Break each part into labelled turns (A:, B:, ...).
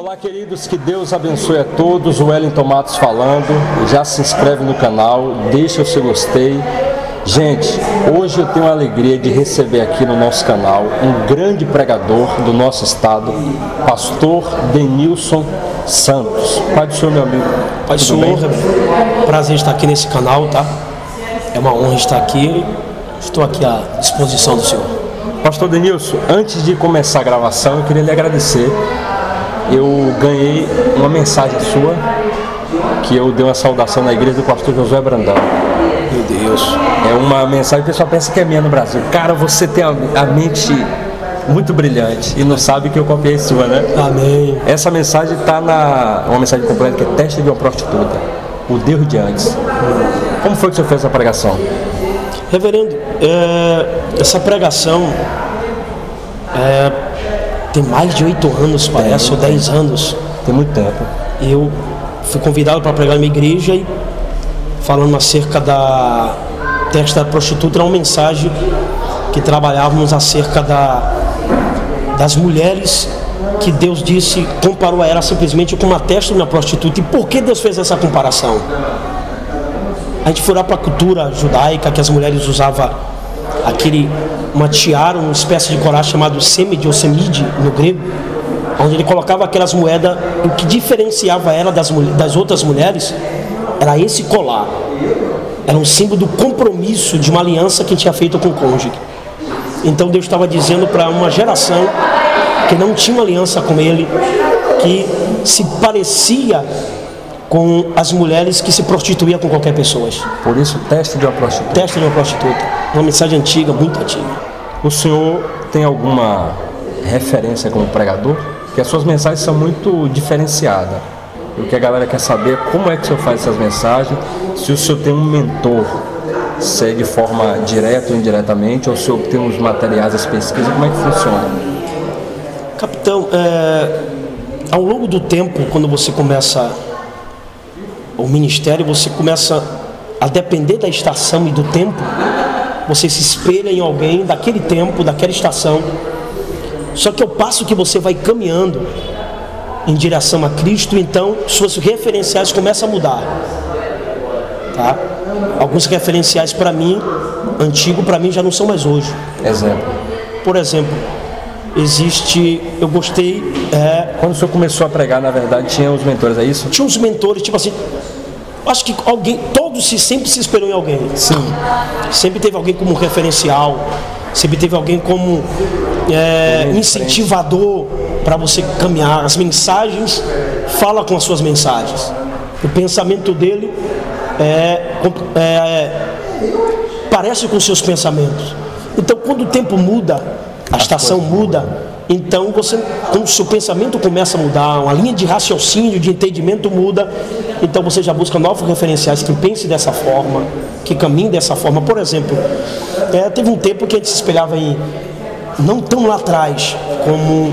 A: Olá, queridos, que Deus abençoe a todos. O Wellington Matos falando. Já se inscreve no canal, deixa o seu gostei. Gente, hoje eu tenho a alegria de receber aqui no nosso canal um grande pregador do nosso estado, pastor Denilson Santos. Pai do Senhor, meu amigo.
B: Pai do Senhor, prazer estar aqui nesse canal, tá? É uma honra estar aqui. Estou aqui à disposição do Senhor.
A: Pastor Denilson, antes de começar a gravação, eu queria lhe agradecer. Eu ganhei uma mensagem sua, que eu dei uma saudação na igreja do pastor Josué Brandão.
B: Meu Deus.
A: É uma mensagem que o pessoal pensa que é minha no Brasil. Cara, você tem a mente muito brilhante e não sabe que eu copiei sua, né?
B: Amém.
A: Essa mensagem está uma mensagem completa, que é Teste de uma Prostituta, o Deus de antes. Como foi que você fez essa pregação?
B: Reverendo, essa pregação tem mais de 8 anos, parece, ou 10 anos.
A: Tem muito tempo.
B: Eu fui convidado para pregar na minha igreja e falando acerca da teste da prostituta, era uma mensagem que trabalhávamos acerca das mulheres que Deus disse, comparou a ela simplesmente com uma testa de uma prostituta. E por que Deus fez essa comparação? A gente foi lá para a cultura judaica, que as mulheres usavam uma tiara, uma espécie de colar chamado semide ou semide no grego, onde ele colocava aquelas moedas. O que diferenciava ela das outras mulheres era esse colar. Era um símbolo do compromisso de uma aliança que tinha feito com o cônjuge. Então Deus estava dizendo para uma geração que não tinha uma aliança com Ele, que se parecia com as mulheres que se prostituíam com qualquer pessoa.
A: Por isso, teste de uma prostituta.
B: Teste de uma prostituta. Uma mensagem antiga, muito antiga.
A: O senhor tem alguma referência como pregador? Porque as suas mensagens são muito diferenciadas. O que a galera quer saber é como é que o senhor faz essas mensagens, se o senhor tem um mentor, se é de forma direta ou indiretamente, ou se o senhor tem uns materiais, as pesquisas, como é que funciona?
B: Capitão, ao longo do tempo, quando você começa o ministério, você começa a depender da estação e do tempo. Você se espelha em alguém daquele tempo, daquela estação. Só que ao passo que você vai caminhando em direção a Cristo, então suas referenciais começam a mudar, tá? Alguns referenciais para mim, antigo para mim, já não são mais hoje.
A: Exemplo.
B: Por exemplo, eu gostei.
A: Quando o senhor começou a pregar, na verdade, tinha os mentores, é isso?
B: Tinha uns mentores, tipo assim. Acho que sempre se espelhou em alguém.
A: Sim.
B: Sempre teve alguém como referencial, sempre teve alguém como incentivador para você caminhar. As mensagens, fala com as suas mensagens. O pensamento dele parece com os seus pensamentos. Então, quando o tempo muda, a estação muda. Então, quando o seu pensamento começa a mudar, uma linha de raciocínio, de entendimento muda, então você já busca novos referenciais que pense dessa forma, que caminhe dessa forma. Por exemplo, teve um tempo que a gente se espelhava não tão lá atrás, como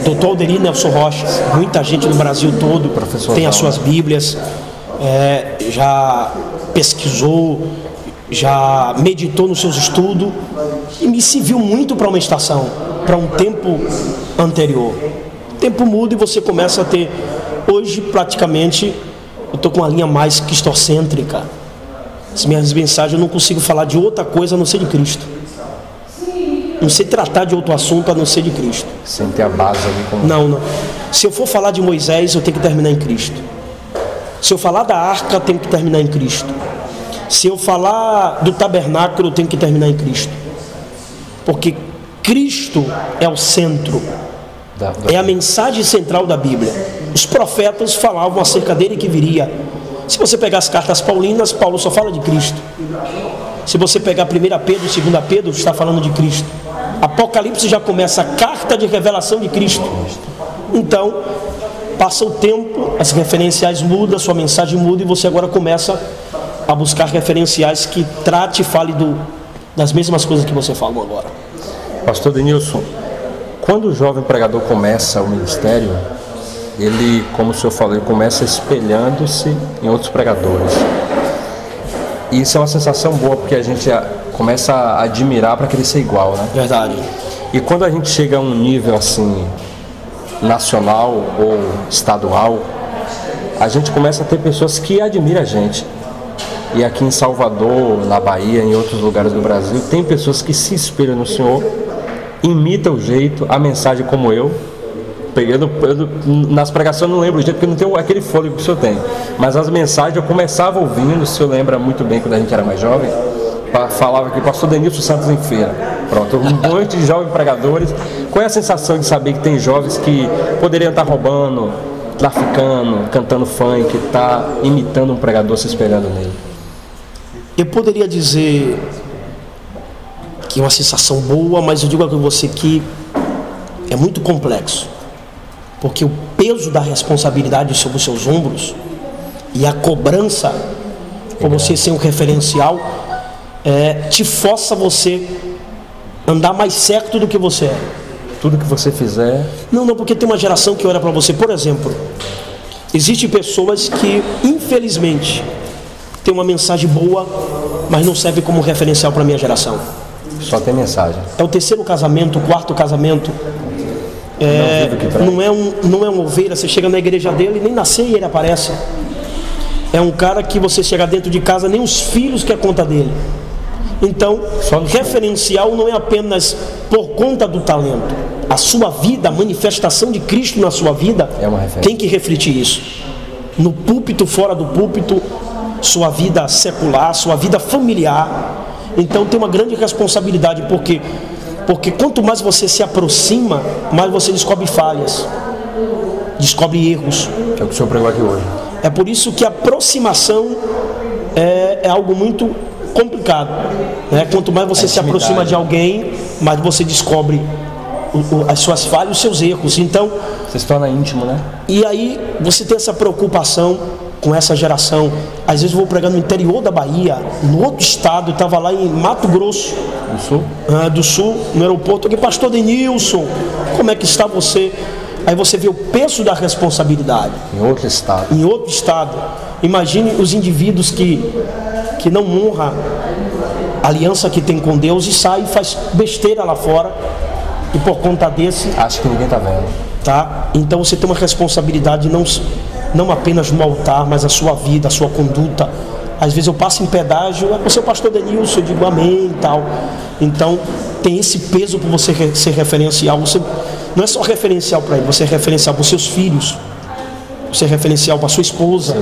B: Dr. Alderir Nelson Rocha. Muita gente no Brasil todo tem as suas bíblias, já pesquisou, já meditou nos seus estudos e me serviu muito para uma estação, para um tempo anterior. O tempo muda e você começa a ter. Hoje, praticamente, eu estou com uma linha mais cristocêntrica. As minhas mensagens eu não consigo falar de outra coisa a não ser de Cristo. Não sei tratar de outro assunto a não ser de Cristo.
A: Sem ter a base ali como...
B: Não. Se eu for falar de Moisés, eu tenho que terminar em Cristo. Se eu falar da arca, eu tenho que terminar em Cristo. Se eu falar do tabernáculo, eu tenho que terminar em Cristo. Porque Cristo é o centro, é a mensagem central da Bíblia. Os profetas falavam acerca dele que viria. Se você pegar as cartas paulinas, Paulo só fala de Cristo. Se você pegar 1 Pedro e 2 Pedro, está falando de Cristo. Apocalipse já começa a carta de revelação de Cristo. Então, passa o tempo, as referenciais mudam, a sua mensagem muda e você agora começa a buscar referenciais que trate e fale das mesmas coisas que você falou agora.
A: Pastor Denilson, quando o jovem pregador começa o ministério, ele, como o senhor falou, ele começa espelhando-se em outros pregadores. E isso é uma sensação boa, porque a gente começa a admirar para querer ser igual, né?
B: Verdade.
A: E quando a gente chega a um nível assim, nacional ou estadual, a gente começa a ter pessoas que admiram a gente. E aqui em Salvador, na Bahia, em outros lugares do Brasil, tem pessoas que se espelham no senhor, imitam o jeito, a mensagem como eu. Nas pregações eu não lembro o jeito, porque não tem aquele fôlego que o senhor tem. Mas as mensagens eu começava ouvindo, o senhor lembra muito bem quando a gente era mais jovem, falava que o pastor Denilson Santos em feira. Pronto, um monte de jovens pregadores. Qual é a sensação de saber que tem jovens que poderiam estar roubando, traficando, cantando funk, tá imitando um pregador, se espelhando nele?
B: Eu poderia dizer que é uma sensação boa, mas eu digo a você que é muito complexo, porque o peso da responsabilidade sobre os seus ombros e a cobrança por você ser um referencial te força você andar mais certo do que você é.
A: Tudo que você fizer...
B: Não, porque tem uma geração que olha para você. Por exemplo, existem pessoas que, infelizmente, tem uma mensagem boa, mas não serve como referencial para a minha geração.
A: Só tem mensagem.
B: É o terceiro casamento, o quarto casamento. Não é uma ovelha, você chega na igreja dele, nem na ceia ele aparece. É um cara que você chega dentro de casa, nem os filhos quer conta dele. Então, referencial não é apenas por conta do talento. A sua vida, a manifestação de Cristo na sua vida, tem que refletir isso. No púlpito, fora do púlpito, sua vida secular, sua vida familiar. Então tem uma grande responsabilidade, porque quanto mais você se aproxima, mais você descobre falhas, descobre erros.
A: É o que o senhor pregou aqui hoje.
B: É por isso que a aproximação é algo muito complicado, né? Quanto mais você se aproxima de alguém, mais você descobre as suas falhas, os seus erros. Então,
A: você se torna íntimo, né?
B: E aí você tem essa preocupação com essa geração. Às vezes eu vou pregar no interior da Bahia, no outro estado, eu estava lá em Mato Grosso do Sul, no aeroporto, aqui, pastor Denilson, como é que está você? Aí você vê o peso da responsabilidade.
A: Em outro estado.
B: Em outro estado. Imagine os indivíduos que não honram a aliança que tem com Deus e sai e faz besteira lá fora, e por conta desse...
A: Acho que ninguém está vendo.
B: Tá? Então você tem uma responsabilidade não apenas no altar, mas a sua vida, a sua conduta. Às vezes eu passo em pedágio, você é o pastor Denilson, eu digo amém e tal. Então tem esse peso para você ser referencial. Você não é só referencial para ele, você é referencial para os seus filhos, você é referencial para a sua esposa,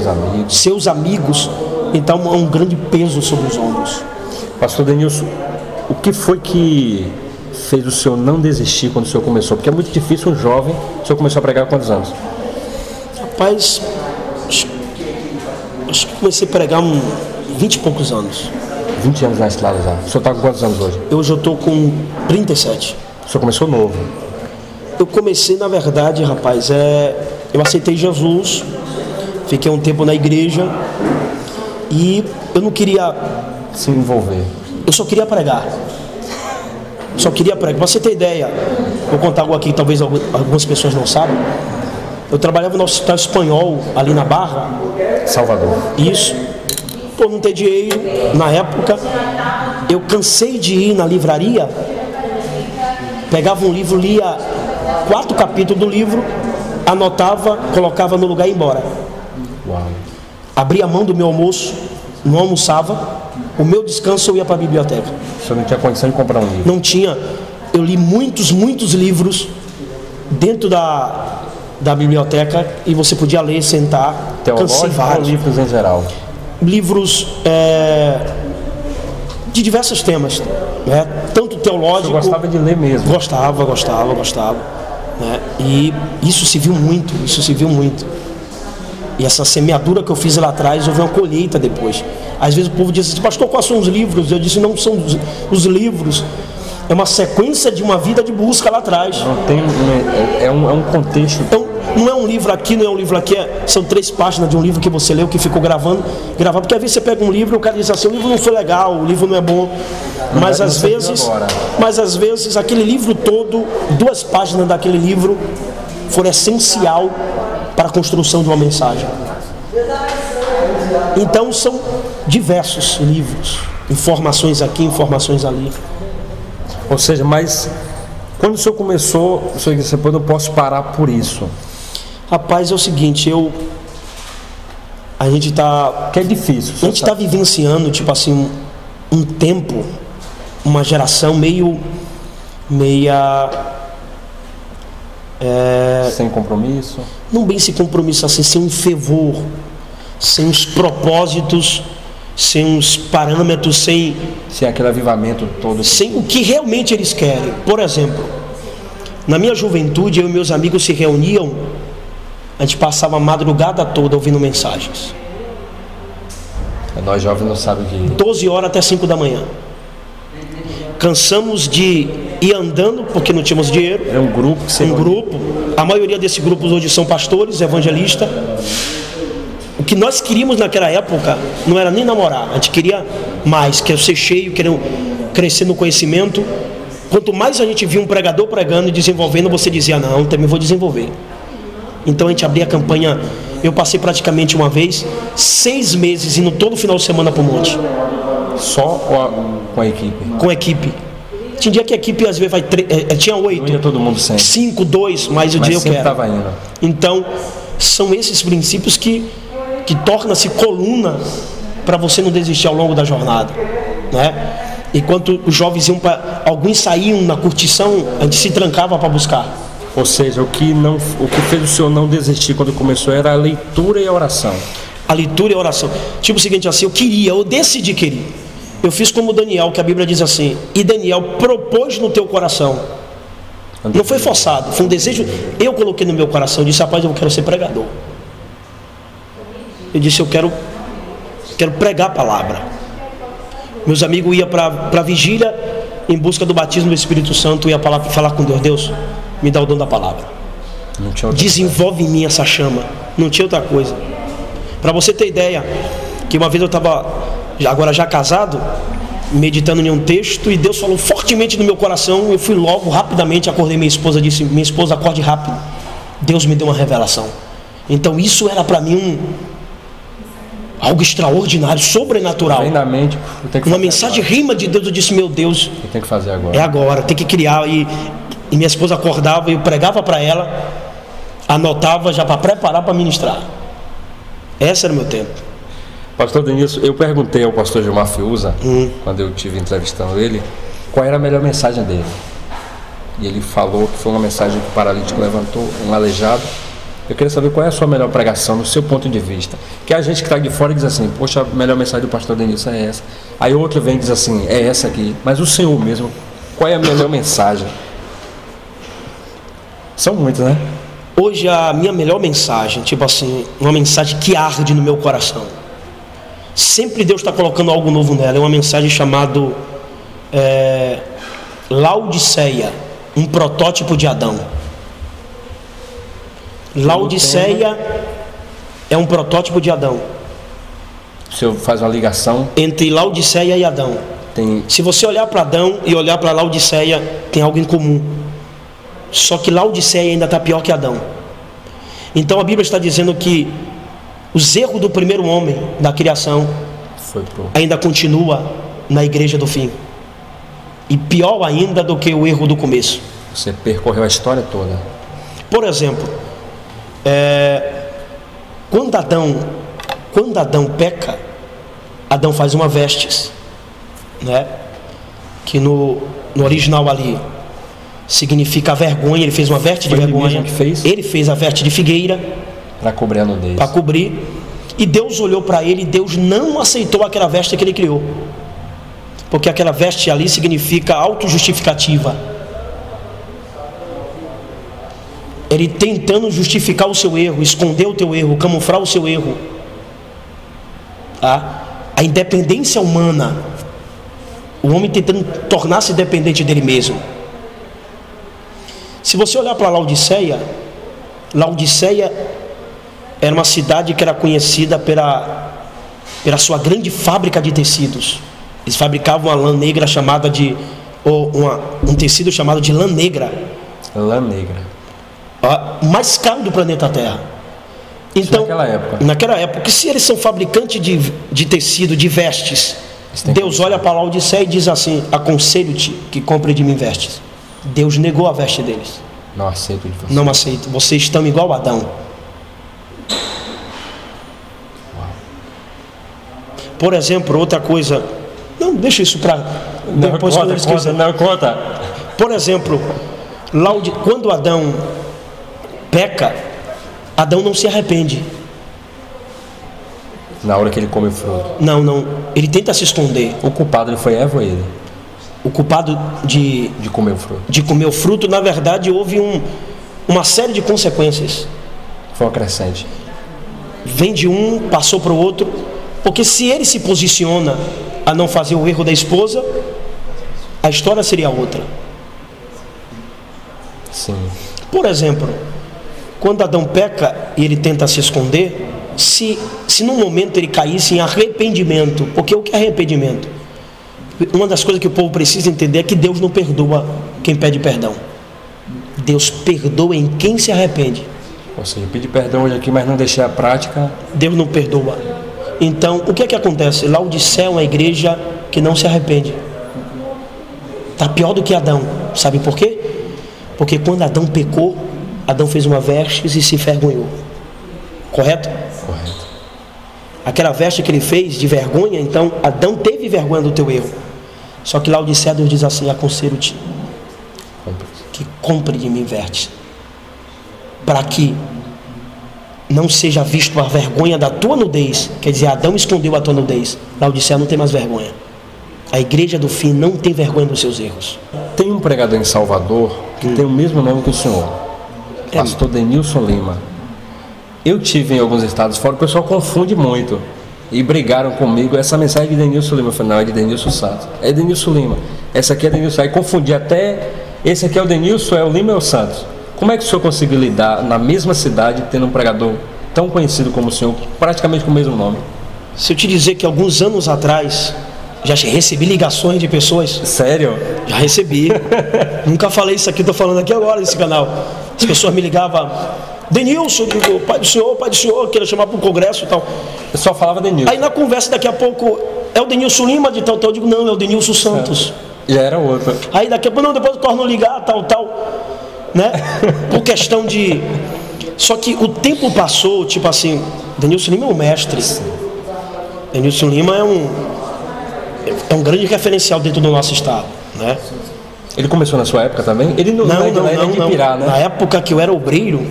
B: seus amigos. Então é um grande peso sobre os ombros.
A: Pastor Denilson, o que foi que fez o senhor não desistir quando o senhor começou? Porque é muito difícil um jovem. O senhor começou a pregar há quantos anos?
B: Rapaz, acho que comecei a pregar 20 e poucos anos.
A: 20 anos na estrada já. O senhor está com quantos anos hoje?
B: Hoje eu estou com 37.
A: O senhor começou novo?
B: Eu comecei, na verdade, rapaz, eu aceitei Jesus, fiquei um tempo na igreja e eu não queria
A: se envolver.
B: Eu só queria pregar. Só queria pregar. Pra você ter ideia, vou contar algo aqui que talvez algumas pessoas não sabem. Eu trabalhava no Hospital Espanhol, ali na Barra.
A: Salvador.
B: Isso. Por não ter dinheiro, na época, eu cansei de ir na livraria, pegava um livro, lia 4 capítulos do livro, anotava, colocava no lugar e ia embora.
A: Uau.
B: Abria a mão do meu almoço, não almoçava, o meu descanso eu ia para a biblioteca.
A: O senhor não tinha condição de comprar um livro?
B: Não tinha. Eu li muitos livros dentro da biblioteca e você podia ler, sentar.
A: Teológicos ou livros em geral?
B: Livros de diversos temas, né? Tanto teológico...
A: Você gostava de ler mesmo?
B: Gostava. Né? E isso se viu muito. E essa semeadura que eu fiz lá atrás, houve uma colheita depois. Às vezes o povo diz assim, pastor, quais são os livros? Eu disse, não são os livros. É uma sequência de uma vida de busca lá atrás.
A: Não tem, é um contexto.
B: Então, não é um livro aqui, não é um livro aqui, são 3 páginas de um livro que você leu, que ficou gravando, porque às vezes você pega um livro e o cara diz assim, o livro não foi legal, o livro não é bom. Mas às vezes aquele livro todo, 2 páginas daquele livro foram essencial para a construção de uma mensagem. Então são diversos livros, informações aqui, informações ali.
A: Ou seja, mas Quando o senhor começou, o senhor disse, depois eu posso parar por isso.
B: Rapaz, é o seguinte, a gente tá...
A: Que é difícil.
B: A gente tá vivenciando, tipo assim, um tempo, uma geração
A: sem compromisso?
B: Não bem sem compromisso, assim, sem um fervor, sem os propósitos, sem os parâmetros, sem
A: aquele avivamento todo.
B: Sem o que realmente eles querem. Por exemplo, na minha juventude, eu e meus amigos se reuniam, a gente passava a madrugada toda ouvindo mensagens.
A: Nós jovens não sabemos de
B: 12 horas até 5 da manhã. Cansamos de ir andando porque não tínhamos dinheiro.
A: Era um grupo que
B: A maioria desses grupos hoje são pastores, evangelistas. O que nós queríamos naquela época não era nem namorar, a gente queria mais, queria ser cheio, queria crescer no conhecimento. Quanto mais a gente via um pregador pregando e desenvolvendo, você dizia, não, também vou desenvolver. Então a gente abria a campanha. Eu passei praticamente uma vez 6 meses indo todo final de semana para o monte.
A: Só com a equipe?
B: Com a equipe. Tinha dia que a equipe às vezes tinha 8.
A: Não ia todo mundo sempre.
B: 5, 2, mas o dia eu quero.
A: Estava indo.
B: Então, são esses princípios que torna-se coluna para você não desistir ao longo da jornada, né? Enquanto os jovens iam para... Alguns saíam na curtição, a gente se trancava para buscar.
A: Ou seja, o que fez o senhor não desistir quando começou era a leitura e a oração.
B: A leitura e a oração. Tipo o seguinte, assim, eu decidi querer. Eu fiz como Daniel, que a Bíblia diz assim, e Daniel propôs no teu coração. Não foi forçado, foi um desejo. Eu coloquei no meu coração, disse, rapaz, eu quero ser pregador. Eu disse, eu quero pregar a palavra. Meus amigos iam para a vigília em busca do batismo do Espírito Santo, ia para lá para falar com Deus. Deus, me dá o dom da palavra. Desenvolve em mim essa chama. Não tinha outra coisa. Para você ter ideia, que uma vez eu estava, agora já casado, meditando em um texto, e Deus falou fortemente no meu coração. Eu fui logo, rapidamente, acordei minha esposa, disse, minha esposa, acorde rápido. Deus me deu uma revelação. Então isso era para mim algo extraordinário, sobrenatural. Uma mensagem rima de Deus. Eu disse, meu Deus,
A: eu tenho que fazer agora.
B: É agora, tem que criar. E minha esposa acordava, eu pregava para ela, anotava já para preparar para ministrar. Esse era o meu tempo.
A: Pastor Denilson, eu perguntei ao pastor Gilmar Fiuza, quando eu estive entrevistando ele, qual era a melhor mensagem dele. E ele falou que foi uma mensagem que o paralítico levantou, um aleijado. Eu queria saber qual é a sua melhor pregação, no seu ponto de vista. Que a gente que está de fora diz assim, poxa, a melhor mensagem do pastor Denilson é essa. Aí outro vem e diz assim, é essa aqui. Mas o senhor mesmo, qual é a melhor mensagem? São muitas, né?
B: Hoje a minha melhor mensagem, tipo assim, uma mensagem que arde no meu coração. Sempre Deus está colocando algo novo nela. É uma mensagem chamada Laodiceia, um protótipo de Adão. Laodiceia é um protótipo de Adão.
A: O senhor faz uma ligação
B: entre Laodiceia e Adão. Se você olhar para Adão e olhar para Laodiceia, tem algo em comum. Só que Laodiceia ainda está pior que Adão. Então a Bíblia está dizendo que os erros do primeiro homem da criação ainda continua na igreja do fim. E pior ainda do que o erro do começo.
A: Você percorreu a história toda.
B: Por exemplo, quando Adão peca, Adão faz uma vestes, né? Que no original ali significa a vergonha. Ele fez uma veste de vergonha. Ele fez a veste de figueira
A: para cobrir a nudez.
B: Para cobrir. E Deus olhou para ele e Deus não aceitou aquela veste que ele criou. Porque aquela veste ali significa autojustificativa. Ele tentando justificar o seu erro, esconder o teu erro, camuflar o seu erro. A independência humana. O homem tentando tornar-se dependente dele mesmo. Se você olhar para Laodiceia, Laodiceia era uma cidade que era conhecida pela sua grande fábrica de tecidos. Eles fabricavam uma lã negra chamada de... um tecido chamado de lã negra.
A: Lã negra.
B: O mais caro do planeta Terra. Então, naquela época, se eles são fabricantes de tecido, de vestes, Deus olha para Laodiceia e diz assim: aconselho-te que compre de mim vestes. Deus negou a veste deles.
A: Não aceito de você.
B: Não aceito. Vocês estão igual a Adão. Por exemplo, outra coisa. Não, deixa isso para depois quando eles quiserem.
A: Não conta.
B: Por exemplo, quando Adão peca, Adão não se arrepende.
A: Na hora que ele come o fruto.
B: Não. Ele tenta se esconder.
A: O culpado foi Eva ou ele?
B: O culpado de
A: comer o fruto.
B: De comer o fruto, na verdade, houve uma série de consequências.
A: Foi uma crescente.
B: Vem de um, passou para o outro. Porque se ele se posiciona a não fazer o erro da esposa, a história seria outra.
A: Sim.
B: Por exemplo, quando Adão peca e ele tenta se esconder, se num momento ele caísse em arrependimento, porque o que é arrependimento? Uma das coisas que o povo precisa entender é que Deus não perdoa quem pede perdão. Deus perdoa em quem se arrepende.
A: Ou seja, pedir perdão hoje aqui, mas não deixar a prática.
B: Deus não perdoa. Então, o que é que acontece? Laodiceia é uma igreja que não se arrepende. Está pior do que Adão. Sabe por quê? Porque quando Adão pecou, Adão fez uma veste e se envergonhou. Correto?
A: Correto.
B: Aquela veste que ele fez de vergonha, então Adão teve vergonha do teu erro. Só que Laodiceia, Deus diz assim: aconselho-te que compre de mim vestes, para que não seja visto a vergonha da tua nudez. Quer dizer, Adão escondeu a tua nudez. Laodiceia não tem mais vergonha. A igreja do fim não tem vergonha dos seus erros.
A: Tem um pregador em Salvador que tem o mesmo nome que o senhor, pastor Denilson Lima. Eu tive em alguns estados fora, o pessoal confunde muito. E brigaram comigo, essa mensagem de Denilson Lima. Eu falei, não, é de Denilson Santos. É Denilson Lima. Essa aqui é Denilson. Aí confundi até, esse aqui é o Denilson, é o Lima ou o Santos. Como é que o senhor conseguiu lidar na mesma cidade, tendo um pregador tão conhecido como o senhor, praticamente com o mesmo nome?
B: Se eu te dizer que alguns anos atrás, já recebi ligações de pessoas.
A: Sério?
B: Já recebi. Nunca falei isso aqui, estou falando aqui agora nesse canal. As pessoas me ligavam, Denilson, eu digo, pai do senhor, queria chamar para o congresso e tal.
A: Eu só falava Denilson.
B: Aí na conversa daqui a pouco, é o Denilson Lima de tal, eu digo, não, é o Denilson Santos.
A: Já era outro.
B: Aí daqui a pouco, não, depois eu torno a ligar, tal, né? Por questão de... Só que o tempo passou, tipo assim, Denilson Lima é um mestre. Denilson Lima é um grande referencial dentro do nosso estado, né?
A: Ele começou na sua época também? Ele não. De Pirá, né?
B: Na época que eu era obreiro,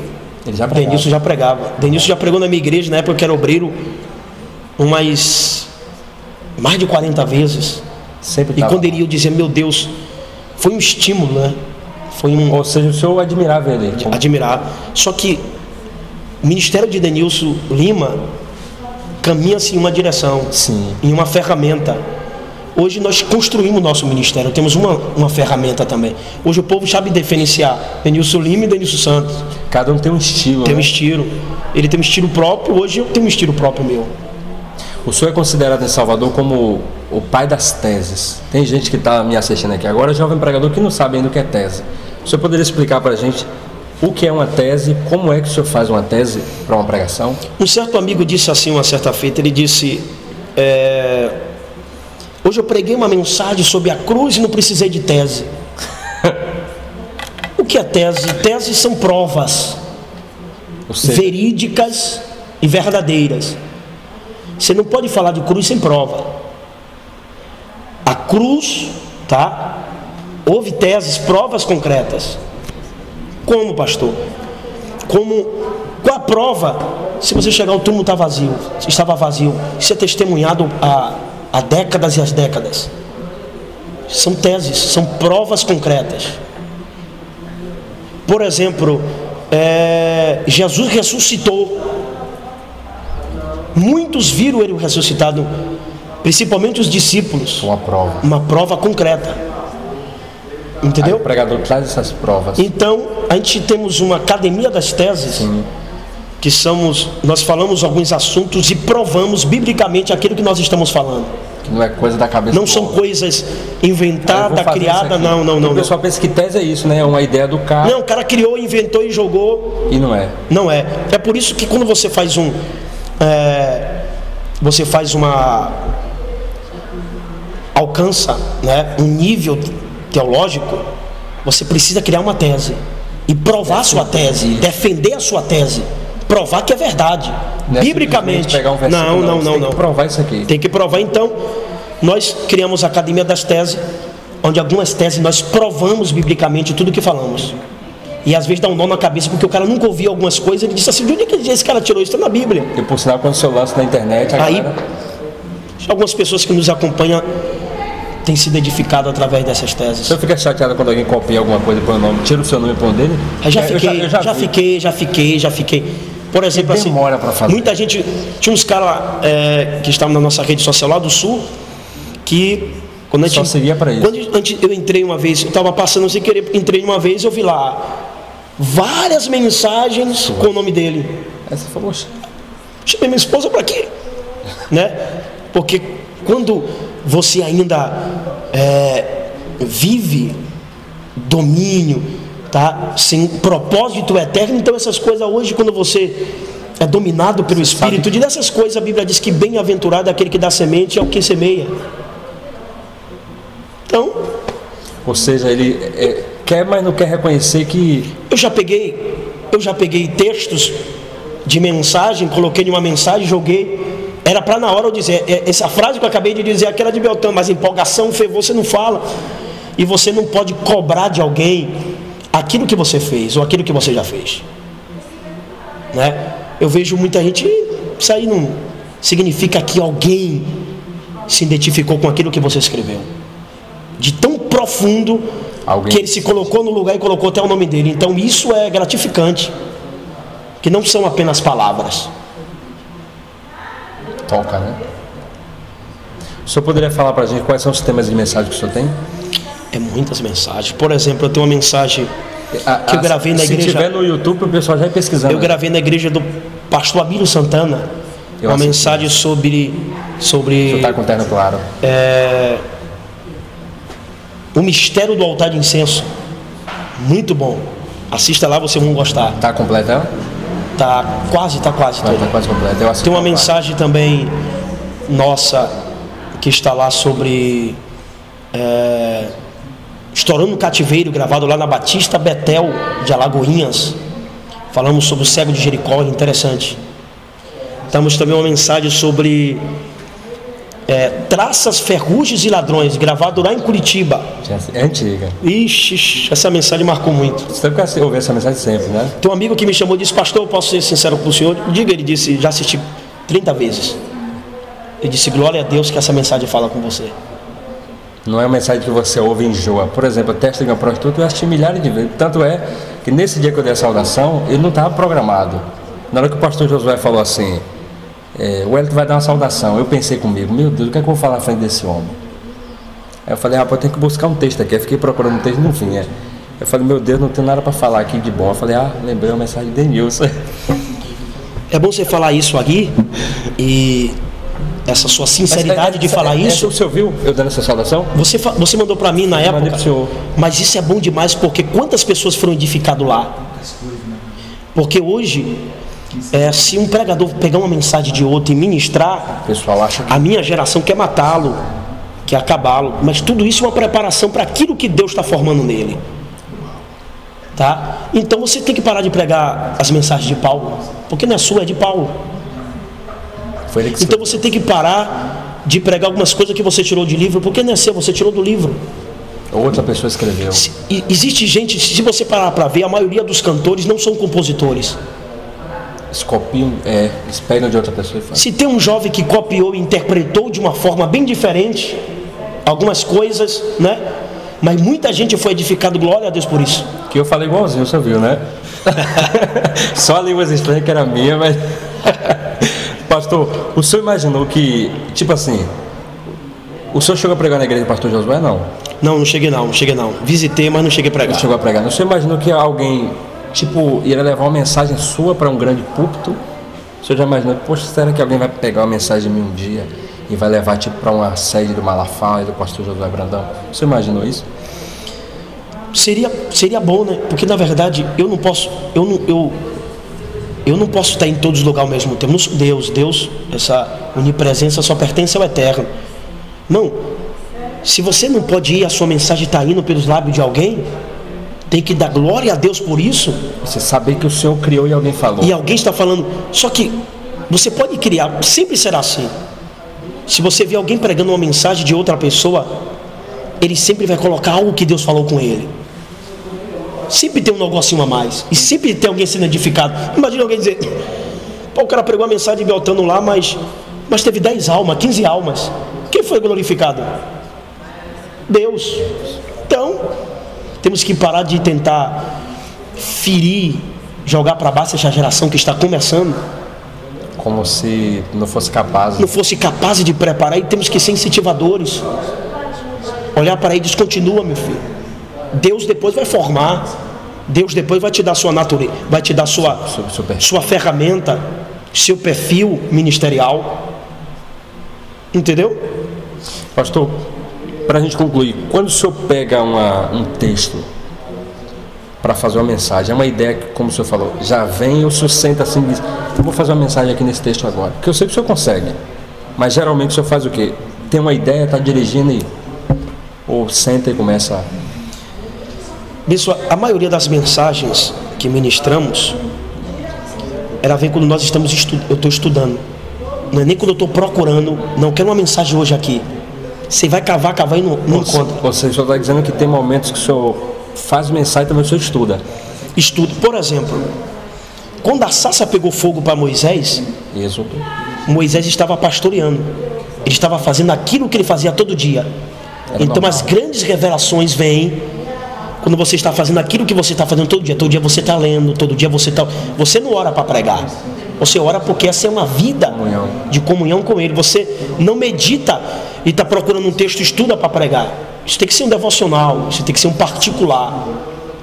A: ele já pregava.
B: Denilson já pregava. Denilson já pregou na minha igreja, na época que eu era obreiro, mais de 40 vezes.
A: Sempre.
B: E quando ele ia, eu dizia, meu Deus, foi um estímulo, né?
A: Ou seja, o senhor admirava ele.
B: Admirar. Só que o ministério de Denilson Lima caminha-se em uma direção,
A: sim,
B: em uma ferramenta. Hoje nós construímos nosso ministério, temos uma ferramenta também. Hoje o povo sabe diferenciar Denilson Lima e Denilson Santos.
A: Cada um tem um estilo.
B: Tem um estilo. Ele tem um estilo próprio, hoje eu tenho um estilo próprio meu.
A: O senhor é considerado em Salvador como o pai das teses. Tem gente que está me assistindo aqui agora, jovem pregador, que não sabe ainda o que é tese. O senhor poderia explicar para a gente o que é uma tese, como é que o senhor faz uma tese para uma pregação? Um
B: certo amigo disse assim uma certa feita, ele disse... Hoje eu preguei uma mensagem sobre a cruz e não precisei de tese. O que é tese? Teses são provas verídicas e verdadeiras. Você não pode falar de cruz sem prova. A cruz, tá? Houve teses, provas concretas. Como, pastor? Qual a prova? Se você chegar, o túmulo está vazio, estava vazio. Isso é testemunhado há décadas e as décadas. São teses, são provas concretas. Por exemplo, Jesus ressuscitou. Muitos viram ele ressuscitado, principalmente os discípulos. Uma prova concreta. Entendeu?
A: Aí o pregador traz essas provas.
B: Então, a gente temos uma academia das teses. Sim. Que nós falamos alguns assuntos e provamos biblicamente aquilo que nós estamos falando.
A: Que não é coisa da cabeça.
B: Não são coisas inventadas, criadas, não.
A: O pessoal pensa que tese é isso, né? É uma ideia do cara.
B: Não, o cara criou, inventou e jogou.
A: E não é.
B: Não é. É por isso que quando você faz alcança, né, um nível teológico, Você precisa criar uma tese e provar a sua tese, defender a sua tese, provar que é verdade, biblicamente.
A: Pegar um versículo,
B: Não.
A: Tem que provar isso aqui.
B: Tem que provar. Então, nós criamos a Academia das Teses, onde algumas teses nós provamos biblicamente tudo que falamos. E às vezes dá um nó na cabeça, porque o cara nunca ouviu algumas coisas. Ele disse assim: de onde é que esse cara tirou isso? Está na Bíblia.
A: E por sinal, quando o seu lança na internet,
B: aí algumas pessoas que nos acompanham têm sido edificadas através dessas teses.
A: Você fica chateado quando alguém copia alguma coisa e põe o nome, tira o seu nome e põe o dele?
B: Eu já fiquei. Por exemplo, assim, muita gente, tinha uns caras que estavam na nossa rede social lá do Sul, que quando a gente,
A: só seguia para isso.
B: Quando eu entrei uma vez, eu estava passando sem querer, entrei uma vez, eu vi lá várias mensagens com o nome dele.
A: Aí você falou:
B: chamei minha esposa para quê? Né? Porque quando você ainda vive domínio, tá? Sem propósito eterno, então essas coisas hoje, quando você é dominado pelo Espírito, de dessas coisas a Bíblia diz que bem-aventurado é aquele que dá semente ao que semeia. Então,
A: ou seja, ele quer, mas não quer reconhecer que...
B: Eu já peguei textos de mensagem, coloquei em uma mensagem, joguei. Era para na hora eu dizer, essa frase que eu acabei de dizer, aquela de Beltrão, mas empolgação, fervor, você não fala. E você não pode cobrar de alguém aquilo que você fez ou aquilo que você já fez. Né? Eu vejo muita gente, isso aí não significa que alguém se identificou com aquilo que você escreveu. De tão profundo que ele se colocou no lugar e colocou até o nome dele. Então isso é gratificante, que não são apenas palavras.
A: Toca, né? O senhor poderia falar para a gente quais são os temas de mensagem que o senhor tem?
B: É muitas mensagens. Por exemplo, eu tenho uma mensagem que eu gravei na igreja.
A: Se tiver no YouTube, o pessoal já é pesquisando.
B: Eu gravei na igreja do pastor Abílio Santana. Uma mensagem sobre. O
A: senhor está com o terno claro.
B: O mistério do altar de incenso. Muito bom. Assista lá, vocês vão gostar.
A: Está completa?
B: Tá quase toda.
A: Está quase completa.
B: Tem uma mensagem também nossa que está lá sobre estourando no cativeiro, gravado lá na Batista Betel de Alagoinhas. Falamos sobre o cego de Jericó, interessante. Temos também uma mensagem sobre traças, ferrugens e ladrões, gravado lá em Curitiba.
A: É antiga.
B: Ixi, essa mensagem marcou muito.
A: Você deve ouvir essa mensagem sempre, né?
B: Tem um amigo que me chamou e disse: pastor, eu posso ser sincero com o senhor? Diga, ele disse: já assisti 30 vezes. Ele disse: glória a Deus que essa mensagem fala com você.
A: Não é uma mensagem que você ouve e enjoa. Por exemplo, a testa de uma prostituta eu assisti milhares de vezes. Tanto é que nesse dia que eu dei a saudação, ele não estava programado. Na hora que o pastor Josué falou assim: o Wellington vai dar uma saudação, eu pensei comigo: meu Deus, o que é que eu vou falar na frente desse homem? Aí eu falei: rapaz, eu tenho que buscar um texto aqui. Eu fiquei procurando um texto e não vinha. Eu falei: meu Deus, não tenho nada para falar aqui de bom. Eu falei: lembrei uma mensagem de Denilson.
B: É bom você falar isso aqui, e essa sua sinceridade de falar isso.
A: Você ouviu eu dando essa saudação?
B: Você mandou para mim na época, mas isso é bom demais, porque quantas pessoas foram edificadas lá? Porque hoje, se um pregador pegar uma mensagem de outro e ministrar,
A: o pessoal acha que...
B: a minha geração quer matá-lo, quer acabá-lo, mas tudo isso é uma preparação para aquilo que Deus está formando nele. Tá? Então você tem que parar de pregar as mensagens de Paulo, porque não é sua, é de Paulo. Então você tem que parar de pregar algumas coisas que você tirou de livro, porque não é seu, você tirou do livro.
A: Outra pessoa escreveu.
B: Existe gente, se você parar para ver, a maioria dos cantores não são compositores.
A: Eles copiam, espelham de outra pessoa e fazem.
B: Se tem um jovem que copiou e interpretou de uma forma bem diferente algumas coisas, né? Mas muita gente foi edificado, glória a Deus por isso.
A: Que eu falei igualzinho, você viu, né? Só a língua estranha que era minha, mas... Pastor, o senhor imaginou que, tipo assim, o senhor chegou a pregar na igreja do pastor Josué, não?
B: Não cheguei não. Visitei, mas não cheguei a pregar.
A: Não chegou a pregar. O senhor imaginou que alguém, tipo, ia levar uma mensagem sua para um grande púlpito? O senhor já imaginou, poxa, será que alguém vai pegar uma mensagem de mim um dia e vai levar, tipo, para uma sede do Malafaia, do pastor Josué Brandão? O senhor imaginou isso?
B: Seria bom, né? Porque, na verdade, eu não posso estar em todos os lugares ao mesmo tempo. Não sou Deus. Deus, essa onipresença só pertence ao eterno. Não. Se você não pode ir, a sua mensagem está indo pelos lábios de alguém, tem que dar glória a Deus por isso.
A: Você saber que o Senhor criou e alguém falou.
B: E alguém está falando. Só que você pode criar, sempre será assim. Se você vê alguém pregando uma mensagem de outra pessoa, ele sempre vai colocar algo que Deus falou com ele. Sempre tem um negocinho a mais. E sempre tem alguém sendo edificado. Imagina alguém dizer: pô, o cara pregou a mensagem de Beltano lá, mas teve 10 almas, 15 almas. Quem foi glorificado? Deus. Então, temos que parar de tentar ferir, jogar para baixo essa geração que está começando.
A: Como se não fosse capaz.
B: Não fosse capaz de preparar, e temos que ser incentivadores. Olhar para aí e diz: continua, meu filho. Deus depois vai formar. Deus depois vai te dar sua natureza, vai te dar sua ferramenta, seu perfil ministerial. Entendeu?
A: Pastor, para a gente concluir, quando o senhor pega um texto para fazer uma mensagem, é uma ideia que, como o senhor falou, já vem, o senhor senta assim e diz: eu vou fazer uma mensagem aqui nesse texto agora, porque eu sei que o senhor consegue, mas geralmente o senhor faz o quê? Tem uma ideia, está dirigindo e ou senta e começa.
B: Bispo, a maioria das mensagens que ministramos, ela vem quando nós estamos eu estou estudando. Não é nem quando eu estou procurando. Não quero uma mensagem hoje aqui. Você vai cavar e não encontra.
A: Você só está dizendo que tem momentos que o senhor faz mensagem e também o senhor estuda.
B: Estudo. Por exemplo, quando a sarça pegou fogo para Moisés,
A: Êxodo.
B: Moisés estava pastoreando. Ele estava fazendo aquilo que ele fazia todo dia. Então as grandes revelações vêm quando você está fazendo aquilo que você está fazendo todo dia. Todo dia você está lendo, todo dia você está... Você não ora para pregar. Você ora porque essa é uma vida de comunhão com Ele. Você não medita e está procurando um texto, estuda para pregar. Isso tem que ser um devocional, isso tem que ser um particular.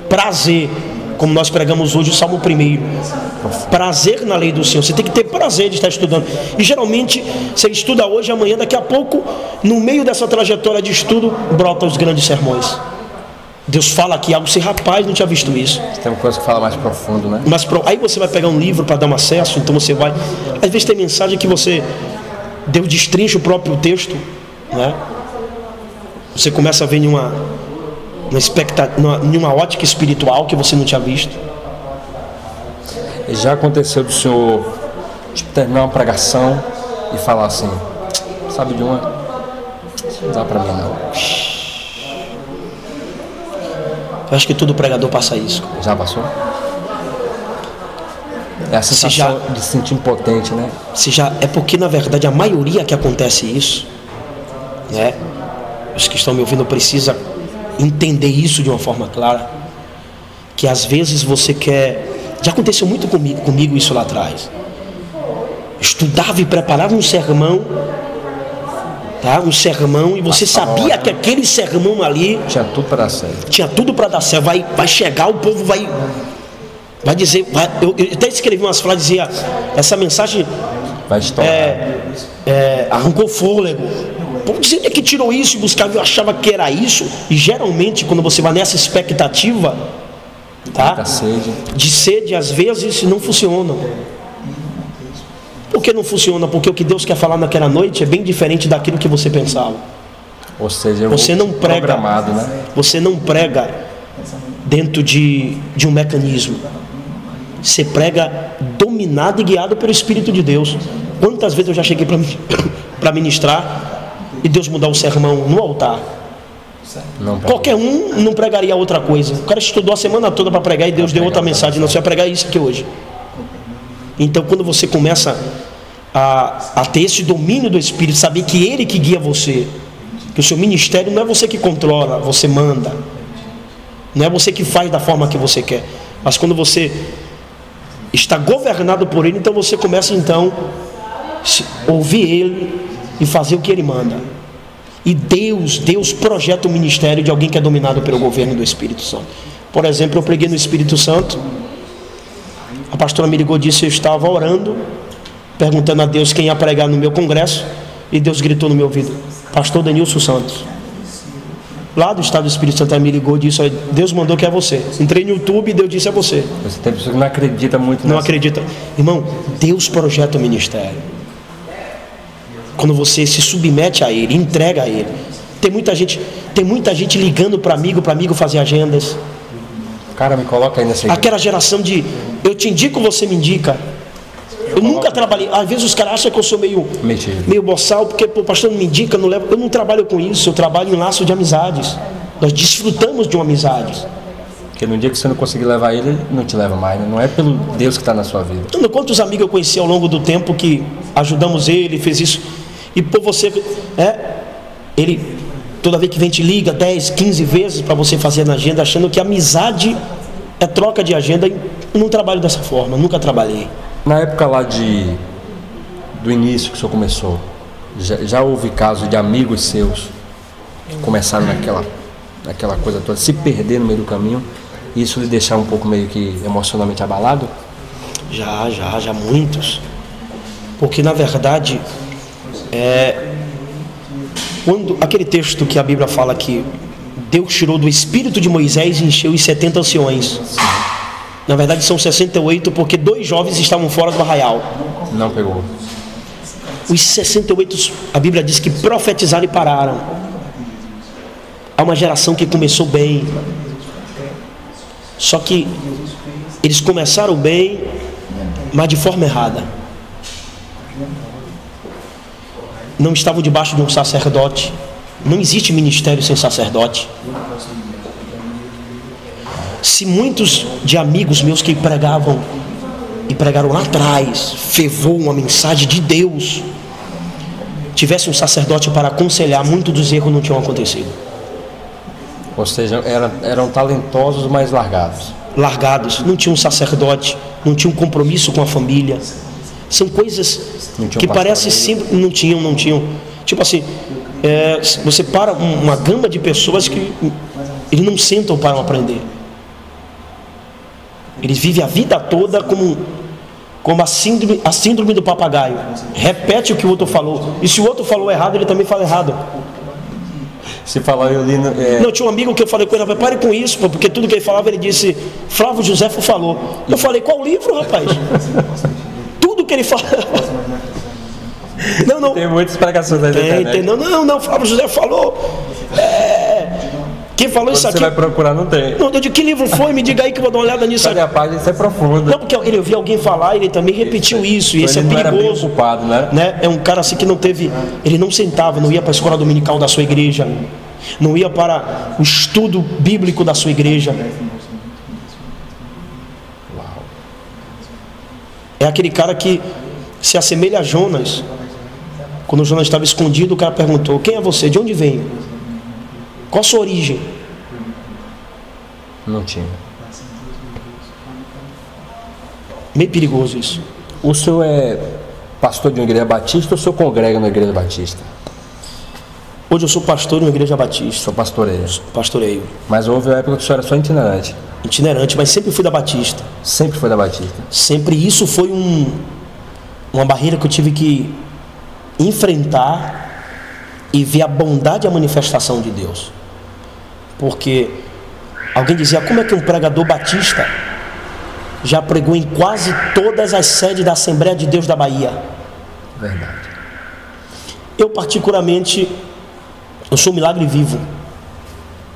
B: Prazer, como nós pregamos hoje o Salmo 1. Prazer na lei do Senhor. Você tem que ter prazer de estar estudando. E geralmente, você estuda hoje, amanhã, daqui a pouco, no meio dessa trajetória de estudo, brotam os grandes sermões. Deus fala aqui algo, você, rapaz, não tinha visto isso.
A: Tem uma coisa que fala mais profundo, né?
B: Aí você vai pegar um livro para dar um acesso, então você vai... Às vezes tem mensagem que Deus destrincha o próprio texto, né? Você começa a ver em uma ótica espiritual que você não tinha visto.
A: Já aconteceu do senhor terminar uma pregação e falar assim: sabe de uma? Não dá para mim não.
B: Eu acho que todo pregador passa isso.
A: Já passou? É a sensação de se sentir impotente, né?
B: É porque, na verdade, a maioria que acontece isso, né? Os que estão me ouvindo precisam entender isso de uma forma clara. Que às vezes você quer... Já aconteceu muito comigo isso lá atrás. Estudava e preparava um sermão... Tá? Um sermão, e você sabia que aquele sermão ali
A: tinha tudo para dar certo.
B: Tinha tudo para dar certo. Vai chegar, o povo vai dizer. Eu até escrevi umas frases, dizia: essa mensagem
A: vai estourar.
B: Arrancou fôlego. O povo dizia: onde é que tirou isso? E buscava, eu achava que era isso. E geralmente, quando você vai nessa expectativa, tá? De sede, às vezes não funciona. Por que não funciona? Porque o que Deus quer falar naquela noite é bem diferente daquilo que você pensava.
A: Ou seja,
B: você não prega,
A: programado, né?
B: Você não prega dentro de um mecanismo. Você prega dominado e guiado pelo Espírito de Deus. Quantas vezes eu já cheguei para ministrar e Deus mudar o sermão no altar? Qualquer um não pregaria outra coisa. O cara estudou a semana toda para pregar e Deus deu outra mensagem. Não, você vai pregar isso aqui hoje. Então, quando você começa a ter esse domínio do Espírito, saber que Ele que guia você, que o seu ministério não é você que controla, você manda, não é você que faz da forma que você quer, mas quando você está governado por Ele, então você começa então a ouvir Ele e fazer o que Ele manda. E Deus projeta o ministério de alguém que é dominado pelo governo do Espírito Santo. Por exemplo, eu preguei no Espírito Santo. A pastora me ligou e disse: eu estava orando, perguntando a Deus quem ia pregar no meu congresso, e Deus gritou no meu ouvido: pastor Denilson Santos. Lá do estado do Espírito Santo, me ligou e disse: Deus mandou que é você. Entrei no YouTube e Deus disse: é você.
A: Você tem pessoa que não acredita muito nisso.
B: Não acredita. Irmão, Deus projeta o ministério. Quando você se submete a Ele, entrega a Ele. Tem muita gente ligando para amigo fazer agendas.
A: Cara, me coloca aí nessa igreja.
B: Aquela geração de eu te indico, você me indica. Eu nunca trabalhei. Às vezes os caras acham que eu sou meio boçal, porque o pastor não me indica, não leva. Eu não trabalho com isso, eu trabalho em laço de amizades. Nós desfrutamos de uma amizade.
A: Porque no dia que você não conseguir levar ele, não te leva mais, né? Não é pelo Deus que está na sua vida.
B: Então, quantos amigos eu conheci ao longo do tempo que ajudamos ele, fez isso. E por você, ele toda vez que vem te liga 10, 15 vezes para você fazer na agenda, achando que amizade é troca de agenda. Eu não trabalho dessa forma, nunca trabalhei.
A: Na época lá do início que o senhor começou, já houve casos de amigos seus que começaram naquela coisa toda, se perder no meio do caminho, e isso lhe deixar um pouco meio que emocionalmente abalado?
B: Já muitos. Porque na verdade, quando aquele texto que a Bíblia fala que Deus tirou do espírito de Moisés e encheu os 70 anciões. Sim. Na verdade são 68, porque 2 jovens estavam fora do arraial.
A: Não pegou.
B: Os 68, a Bíblia diz que profetizaram e pararam. Há uma geração que começou bem. Só que eles começaram bem, mas de forma errada. Não estavam debaixo de um sacerdote. Não existe ministério sem sacerdote. Se muitos de amigos meus que pregaram lá atrás, fervor, uma mensagem de Deus, tivesse um sacerdote para aconselhar, muitos dos erros não tinham acontecido.
A: Ou seja, eram talentosos, mas largados.
B: Largados, não tinham um sacerdote, não tinham um compromisso com a família. São coisas que parecem sempre... Não tinham. Tipo assim, você para uma gama de pessoas que eles não sentam para aprender. Eles vivem a vida toda como a síndrome do papagaio. Repete o que o outro falou. E se o outro falou errado, ele também fala errado.
A: Se falar, eu li...
B: Não, tinha um amigo que eu falei com ele, pare com isso, porque tudo que ele falava, ele disse, Flávio Josefo falou. Eu falei, qual livro, rapaz? Tudo que ele falava. Não.
A: Tem muitas pregações na internet.
B: Não, Flávio Josefo falou. Quem falou
A: quando
B: isso aqui?
A: Você vai procurar, não tem.
B: Não, de que livro foi? Me diga aí que eu vou dar uma olhada nisso.
A: Cadê a página? Isso é profundo.
B: Não, porque ele ouviu alguém falar, ele também repetiu isso. E esse é perigoso.
A: Ele não era bem ocupado, né?
B: É um cara assim que não teve... Ele não sentava, não ia para a escola dominical da sua igreja. Não ia para o estudo bíblico da sua igreja. É aquele cara que se assemelha a Jonas. Quando Jonas estava escondido, o cara perguntou, quem é você? De onde vem? Qual a sua origem?
A: Não tinha.
B: Meio perigoso isso.
A: O senhor é pastor de uma igreja batista ou o senhor congrega na igreja batista?
B: Hoje eu sou pastor de uma igreja batista.
A: Sou pastoreio.
B: Pastoreio.
A: Mas houve uma época que o senhor era só itinerante.
B: Itinerante, mas sempre fui da Batista.
A: Sempre foi da Batista.
B: Sempre. Isso foi uma barreira que eu tive que enfrentar e ver a bondade e a manifestação de Deus. Porque alguém dizia, como é que um pregador batista já pregou em quase todas as sedes da Assembleia de Deus da Bahia?
A: Verdade.
B: Eu particularmente, eu sou um milagre vivo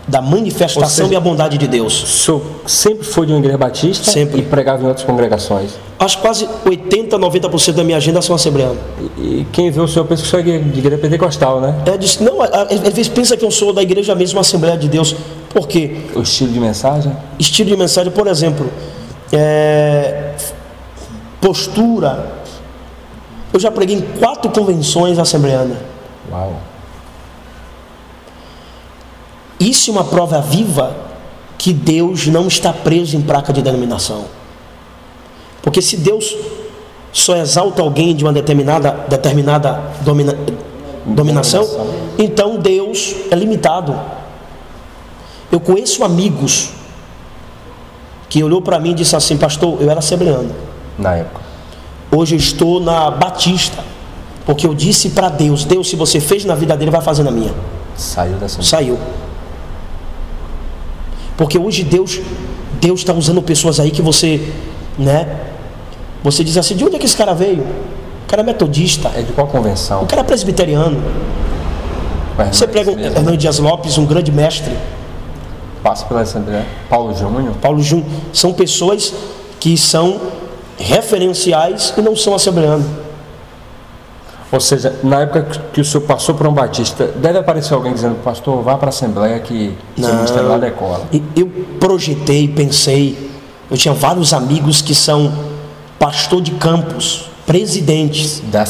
B: da manifestação e a bondade de Deus.
A: O senhor sempre foi de uma igreja batista?
B: Sempre.
A: E pregava em outras congregações?
B: Acho que quase 80, 90% da minha agenda são assembleanos.
A: E quem vê o senhor pensa que o senhor é de igreja pentecostal, né?
B: Não, às vezes pensa que eu sou da igreja mesmo, Assembleia de Deus. Por quê?
A: O estilo de mensagem?
B: Estilo de mensagem, por exemplo, postura. Eu já preguei em 4 convenções assembleanas.
A: Uau!
B: Isso é uma prova viva que Deus não está preso em placa de denominação. Porque se Deus só exalta alguém de uma determinada dominação, então Deus é limitado. Eu conheço amigos que olhou para mim e disse assim, pastor, eu era assembleano.
A: Na época.
B: Hoje eu estou na Batista, porque eu disse para Deus, se você fez na vida dele, vai fazer na minha.
A: Saiu dessa.
B: Saiu. Porque hoje Deus está usando pessoas aí que você diz assim, de onde é que esse cara veio? O cara é metodista.
A: É de qual convenção?
B: O cara é presbiteriano. Você prega Hernando Dias Lopes, um grande mestre.
A: passa pela Assembleia. Paulo Júnior.
B: Paulo Júnior. São pessoas que são referenciais e não são assembleanos.
A: Ou seja, na época que o senhor passou por um batista, deve aparecer alguém dizendo, pastor, vá para a Assembleia que o seu ministério lá decola.
B: Eu projetei, pensei, eu tinha vários amigos que são pastor de campos, presidentes
A: Da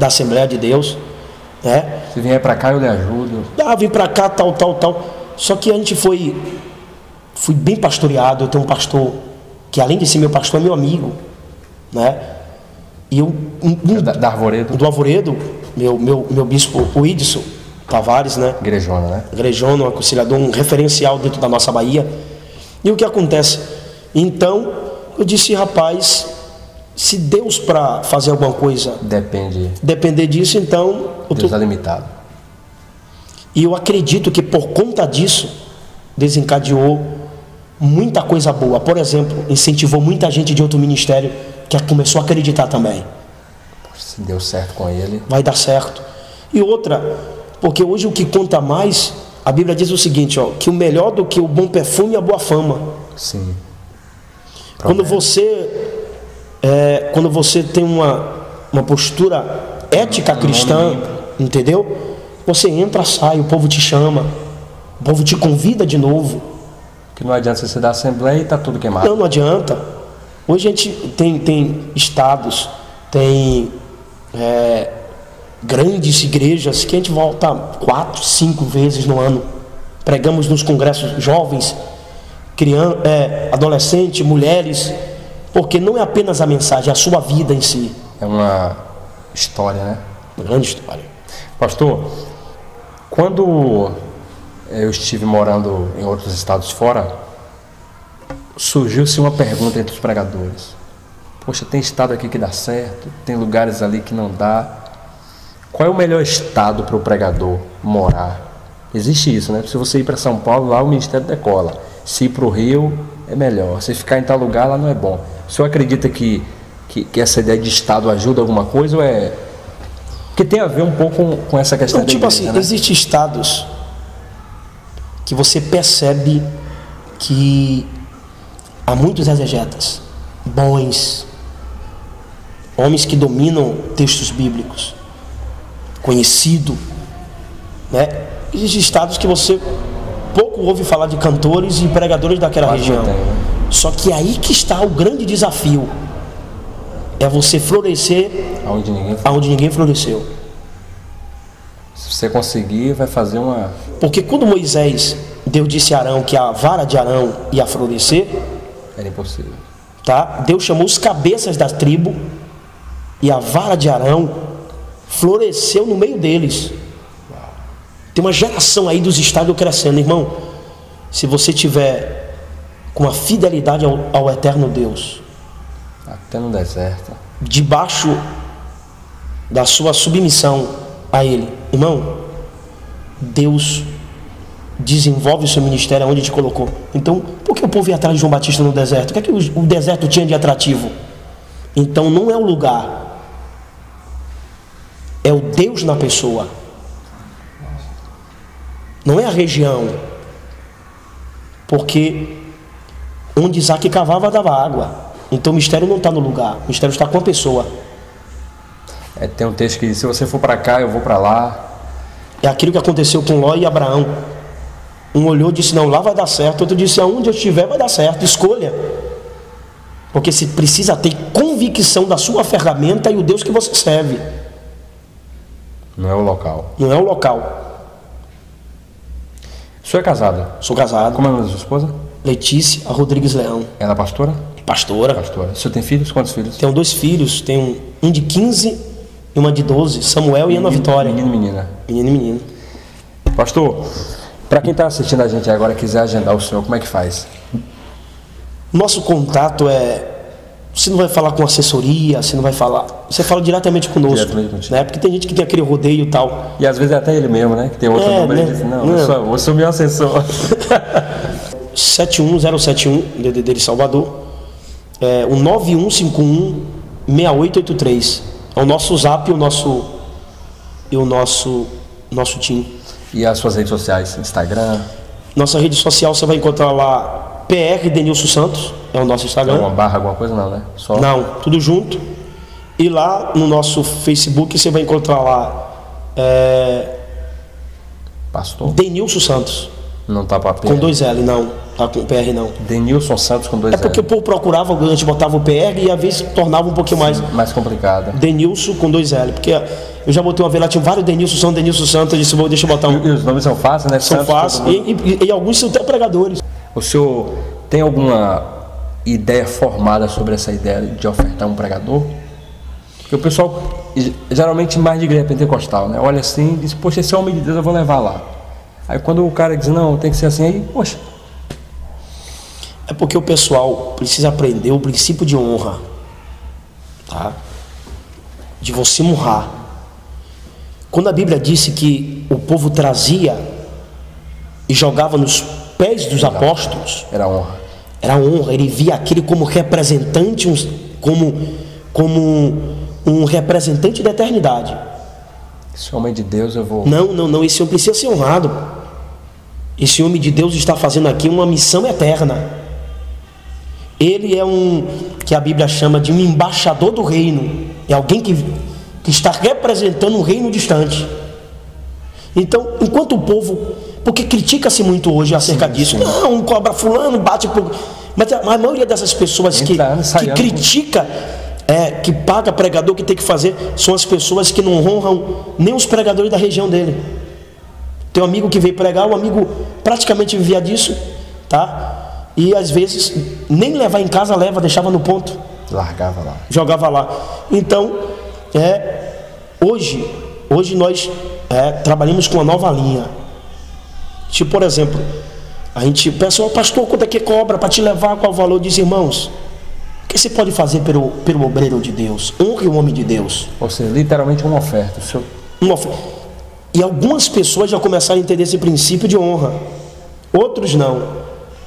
A: Assembleia
B: de Deus. Né?
A: Se vier para cá, eu lhe ajudo.
B: Vim para cá, tal. Só que a gente fui bem pastoreado. Eu tenho um pastor que, além de ser meu pastor, é meu amigo. Né? E eu,
A: Da Arvoredo.
B: do Arvoredo, meu bispo, o Idson Tavares, né?
A: Igrejona, né?
B: Igrejona, um aconselhador, um referencial dentro da nossa Bahia. E o que acontece? Então, eu disse, rapaz, se Deus para fazer alguma coisa depender disso, então
A: Deus é limitado.
B: E eu acredito que por conta disso desencadeou muita coisa boa. Por exemplo, incentivou muita gente de outro ministério que começou a acreditar também.
A: Se deu certo com ele,
B: vai dar certo. E outra, porque hoje o que conta mais, a Bíblia diz o seguinte, ó, que o melhor do que o bom perfume é a boa fama.
A: Sim.
B: Quando você tem uma postura ética cristã, entendeu? Você entra, sai, o povo te chama, o povo te convida de novo.
A: Que não adianta você dar Assembleia e está tudo queimado.
B: Não adianta. Hoje a gente tem estados, tem grandes igrejas que a gente volta 4, 5 vezes no ano. Pregamos nos congressos jovens, adolescentes, mulheres, porque não é apenas a mensagem, é a sua vida em si.
A: É uma história, né?
B: Uma grande história.
A: Pastor, quando eu estive morando em outros estados fora, surgiu-se uma pergunta entre os pregadores. Poxa, tem estado aqui que dá certo, tem lugares ali que não dá. Qual é o melhor estado para o pregador morar? Existe isso, né? Se você ir para São Paulo, lá o ministério decola. Se ir para o Rio, é melhor. Se ficar em tal lugar, lá não é bom. O senhor acredita que essa ideia de estado ajuda alguma coisa ou é... Porque tem a ver um pouco com essa questão da igreja,
B: assim,
A: né?
B: Existem estados que você percebe que há muitos exegetas bons, homens que dominam textos bíblicos, conhecido, né? Existem estados que você pouco ouve falar de cantores e pregadores daquela região. Só que aí que está o grande desafio, é você florescer aonde ninguém floresceu.
A: Se você conseguir, vai fazer uma...
B: Porque quando Moisés, Deus disse a Arão que a vara de Arão ia florescer,
A: era impossível.
B: Tá? Deus chamou os cabeças da tribo e a vara de Arão floresceu no meio deles. Tem uma geração aí dos estados crescendo, irmão. Se você tiver com a fidelidade ao eterno Deus,
A: até no deserto,
B: debaixo da sua submissão a Ele, irmão, Deus desenvolve o seu ministério onde te colocou. Então, por que o povo ia atrás de João Batista no deserto? O que é que o deserto tinha de atrativo? Então, não é o lugar, é o Deus na pessoa. Não é a região. Porque onde Isaac cavava dava água. Então o mistério não está no lugar, o mistério está com a pessoa.
A: Tem um texto que diz, se você for para cá, eu vou para lá.
B: É aquilo que aconteceu com Ló e Abraão. Um olhou e disse, não, lá vai dar certo. Outro disse, aonde eu estiver vai dar certo, escolha. Porque você precisa ter convicção da sua ferramenta e o Deus que você serve.
A: Não é o local.
B: Não é o local.
A: O senhor é casado?
B: Sou casado.
A: Como é o nome da sua esposa?
B: Letícia Rodrigues Leão.
A: Ela é pastora?
B: Pastora.
A: O senhor tem filhos? Quantos filhos?
B: Tenho 2 filhos. Tenho um de 15 e uma de 12. Samuel e Ana Vitória.
A: Menino e menina.
B: Menino e menina.
A: Pastor, para quem está assistindo a gente agora e quiser agendar o senhor, como é que faz?
B: Nosso contato é... Você não vai falar com assessoria, você não vai falar... Você fala diretamente conosco. Né? Porque tem gente que tem aquele rodeio e tal.
A: E às vezes é até ele mesmo, né? Que tem outro número e diz, não, eu sou meu assessor.
B: 71071, DDD de Salvador. O 9151-6883. É o nosso zap e o nosso time.
A: E as suas redes sociais? Instagram?
B: Nossa rede social você vai encontrar lá PR Denilson Santos, é o nosso Instagram.
A: Tem uma barra, alguma coisa não, né? Só...
B: Não, tudo junto. E lá no nosso Facebook você vai encontrar lá
A: Pastor?
B: Denilson Santos.
A: Não tá para PR?
B: Com 2L, não. Tá com PR, não.
A: Denilson Santos com 2L.
B: É porque o povo procurava, a gente botava o PR e às vezes tornava um pouquinho
A: mais complicado.
B: Denilson com 2L. Porque eu já botei uma vez lá, tinha vários Denilson Santos, eu disse, deixa eu botar um.
A: E os nomes são fáceis, né?
B: São fáceis. E alguns são até pregadores.
A: O senhor tem alguma ideia formada sobre essa ideia de ofertar um pregador? Porque o pessoal, geralmente mais de igreja pentecostal, né? Olha assim e diz, poxa, esse é homem de Deus, eu vou levar lá. Aí quando o cara diz, não, tem que ser assim, aí, poxa.
B: É porque o pessoal precisa aprender o princípio de honra, tá? De você honrar. Quando a Bíblia disse que o povo trazia e jogava nos pés dos apóstolos,
A: era honra.
B: Era honra. Ele via aquele como representante, como um representante da eternidade.
A: Esse homem de Deus eu vou...
B: Não, esse homem precisa ser honrado. Esse homem de Deus está fazendo aqui uma missão eterna. Ele é que a Bíblia chama de um embaixador do reino. É alguém que está representando um reino distante. Então, enquanto o povo... Porque critica-se muito hoje acerca disso. Não, cobra fulano, bate por... Mas a maioria dessas pessoas que critica... que paga pregador, que tem que fazer, são as pessoas que não honram nem os pregadores da região dele. Tem um amigo que veio pregar, o amigo praticamente vivia disso, tá? E às vezes nem levar em casa leva, deixava no ponto,
A: largava lá,
B: jogava lá. Então hoje nós trabalhamos com uma nova linha. Tipo, por exemplo, o pessoal, pastor, quanto é que cobra para te levar, qual o valor? Diz, irmãos, o que você pode fazer pelo obreiro de Deus? Honre o homem de Deus.
A: Ou seja, literalmente uma oferta.
B: Uma oferta. E algumas pessoas já começaram a entender esse princípio de honra. Outros não.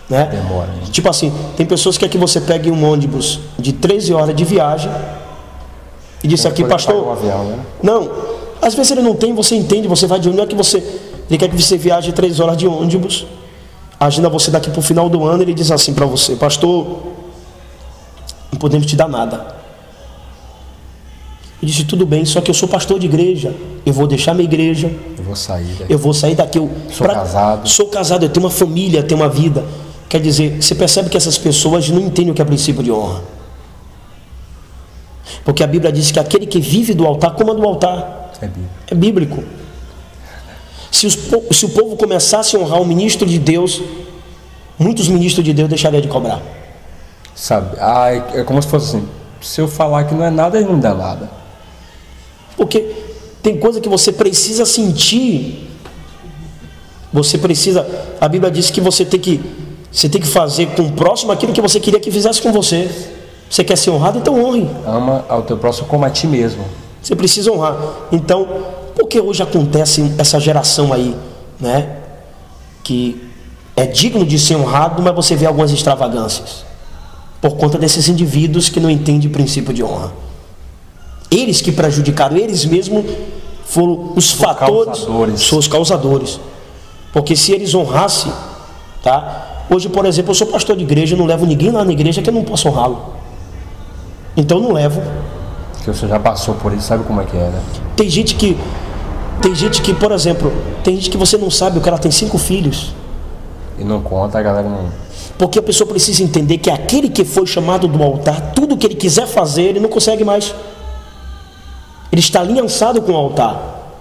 B: Né?
A: Demora.
B: Tipo assim, tem pessoas que querem que você pegue um ônibus de 13 horas de viagem e disse aqui, pastor...
A: Um avião, né?
B: Não. Às vezes ele não tem, você entende, você vai de ônibus, não é que você... Ele quer que você viaje 3 horas de ônibus. Agenda você daqui para o final do ano, ele diz assim para você, pastor... Não podemos te dar nada. Eu disse, tudo bem, só que eu sou pastor de igreja. Eu vou deixar minha igreja. Eu vou sair daqui. Sou casado, eu tenho uma família, tenho uma vida. Quer dizer, você percebe que essas pessoas não entendem o que é princípio de honra. Porque a Bíblia diz que aquele que vive do altar, coma do altar. É bíblico. Se o povo começasse a honrar o ministro de Deus, muitos ministros de Deus deixariam de cobrar.
A: Sabe? É como se fosse assim, se eu falar que não é nada, ele não dá nada.
B: Porque tem coisa que você precisa sentir. A Bíblia diz que você tem que fazer com o próximo aquilo que você queria que fizesse com você. Você quer ser honrado, então honre.
A: Ama ao teu próximo como a ti mesmo.
B: Você precisa honrar. Então, por que hoje acontece essa geração aí, né? Que é digno de ser honrado, mas você vê algumas extravagâncias. Por conta desses indivíduos que não entendem o princípio de honra. Eles que prejudicaram, eles mesmos foram os fatores, são os causadores. Porque se eles honrassem, tá? Hoje, por exemplo, eu sou pastor de igreja, eu não levo ninguém lá na igreja que eu não posso honrá-lo. Então eu não levo.
A: Porque você já passou por isso, sabe como é que é, né?
B: Tem gente que, por exemplo, tem gente que você não sabe, o cara tem 5 filhos.
A: E não conta, a galera não...
B: Porque a pessoa precisa entender que aquele que foi chamado do altar, tudo que ele quiser fazer, ele não consegue mais. Ele está aliançado com o altar.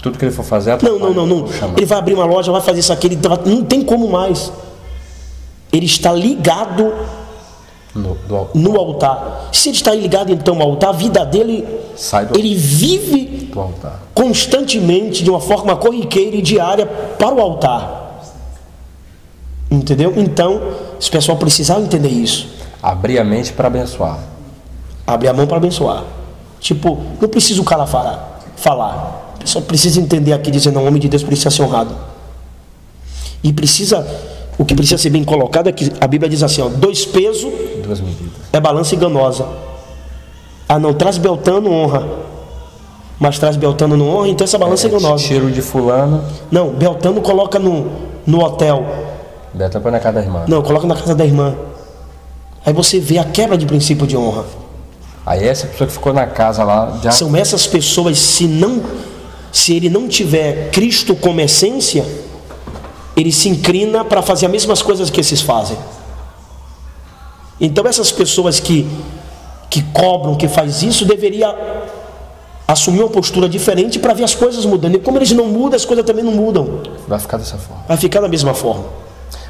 A: Tudo que ele for fazer...
B: Não. Ele vai abrir uma loja, vai fazer isso aqui, não tem como mais. Ele está ligado no altar. Se ele está ligado então ao altar, a vida dele, ele vive
A: do altar
B: constantemente, de uma forma corriqueira e diária, para o altar. Entendeu? Então, esse pessoal precisava entender isso.
A: Abrir a mente para abençoar. Abrir
B: a mão para abençoar. Tipo, não precisa o cara falar. Só precisa entender aqui, dizendo, o homem de Deus precisa ser honrado. E o que precisa ser bem colocado é que a Bíblia diz assim, 2 pesos,
A: 2 medidas.
B: É balança enganosa. Não, traz Beltano, honra. Mas traz Beltano, não honra, então essa balança é enganosa.
A: Tiro de fulano.
B: Não, Beltano coloca no hotel.
A: Beto põe na casa da irmã.
B: Não, coloca na casa da irmã. Aí você vê a quebra de princípio de honra.
A: Aí essa pessoa que ficou na casa lá... Já...
B: São essas pessoas, se ele não tiver Cristo como essência, ele se inclina para fazer as mesmas coisas que esses fazem. Então essas pessoas que cobram, que faz isso, deveria assumir uma postura diferente para ver as coisas mudando. E como eles não mudam, as coisas também não mudam.
A: Vai ficar dessa forma.
B: Vai ficar da mesma forma.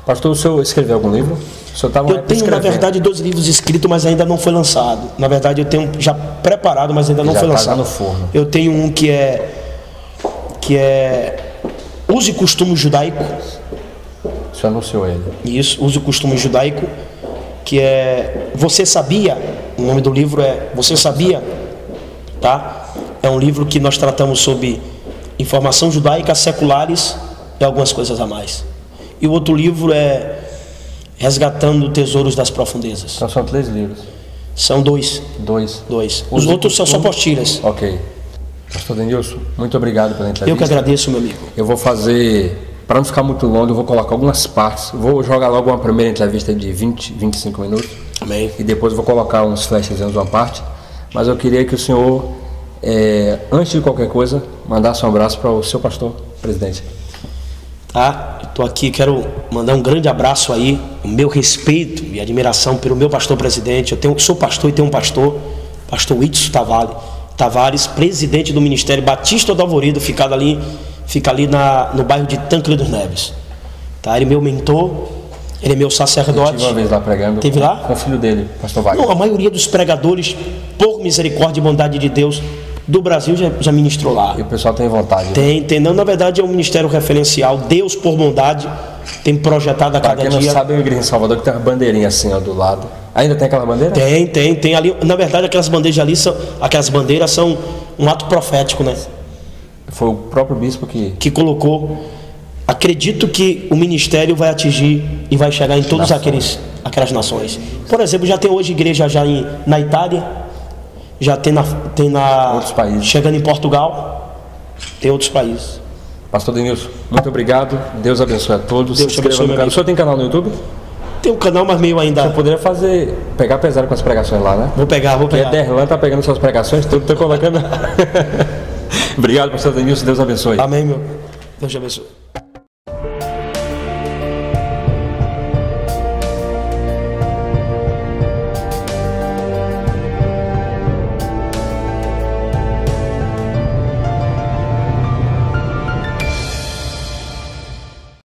A: Pastor, o senhor escreveu algum livro? O senhor estava
B: Eu tenho, na verdade, 2 livros escritos, mas ainda não foi lançado. Na verdade, eu tenho já preparado, mas ainda não foi lançado.
A: Já está no forno.
B: Eu tenho um que é Uso e Costume Judaico.
A: O senhor anunciou ele.
B: Isso, Uso e Costume Judaico, que é Você Sabia? O nome do livro é Você Sabia? Tá? É um livro que nós tratamos sobre informação judaica, seculares e algumas coisas a mais. E o outro livro é Resgatando Tesouros das Profundezas.
A: Então são 3 livros.
B: São 2.
A: 2.
B: Os outros são só apostilas.
A: Ok. Pastor Denilson, muito obrigado pela entrevista.
B: Eu que agradeço, meu amigo.
A: Eu vou fazer, para não ficar muito longo, eu vou colocar algumas partes. Vou jogar logo uma primeira entrevista de 20, 25 minutos.
B: Amém.
A: E depois eu vou colocar uns flashes de uma parte. Mas eu queria que o senhor, antes de qualquer coisa, mandasse um abraço para o seu pastor presidente.
B: Tá? Estou aqui, quero mandar um grande abraço aí, o meu respeito e admiração pelo meu pastor presidente. Sou pastor e tenho um pastor Whitson Tavares, presidente do Ministério Batista do Alvorido, fica ali no bairro de Tancredo dos Neves. Tá? Ele é meu mentor, ele é meu sacerdote.
A: Eu tive uma vez lá pregando.
B: Teve lá?
A: Com o filho dele, pastor Wagner.
B: Não, a maioria dos pregadores, por misericórdia e bondade de Deus, do Brasil já ministrou lá.
A: E o pessoal tem vontade.
B: Tem. Não, na verdade é um ministério referencial. Deus, por bondade, tem projetado a cada dia.
A: Para quem não sabe, a igreja em Salvador que tem uma bandeirinha assim, ó, do lado. Ainda tem aquela bandeira?
B: Tem ali. Na verdade, aquelas bandeiras são um ato profético, né?
A: Foi o próprio bispo que
B: colocou. Acredito que o ministério vai atingir e vai chegar em todas aquelas nações. Por exemplo, já tem hoje igreja já na Itália. Já tem
A: outros países.
B: Chegando em Portugal, tem outros países.
A: Pastor Denilson, muito obrigado. Deus abençoe a todos.
B: Deus te abençoe, meu amigo.
A: O senhor tem canal no YouTube?
B: Tem um canal, mas meio ainda.
A: Você poderia pegar pesado com as pregações lá, né?
B: Vou pegar.
A: E a Derlan tá pegando suas pregações, tudo tá colocando. Obrigado, pastor Denilson. Deus abençoe.
B: Amém, meu. Deus te abençoe.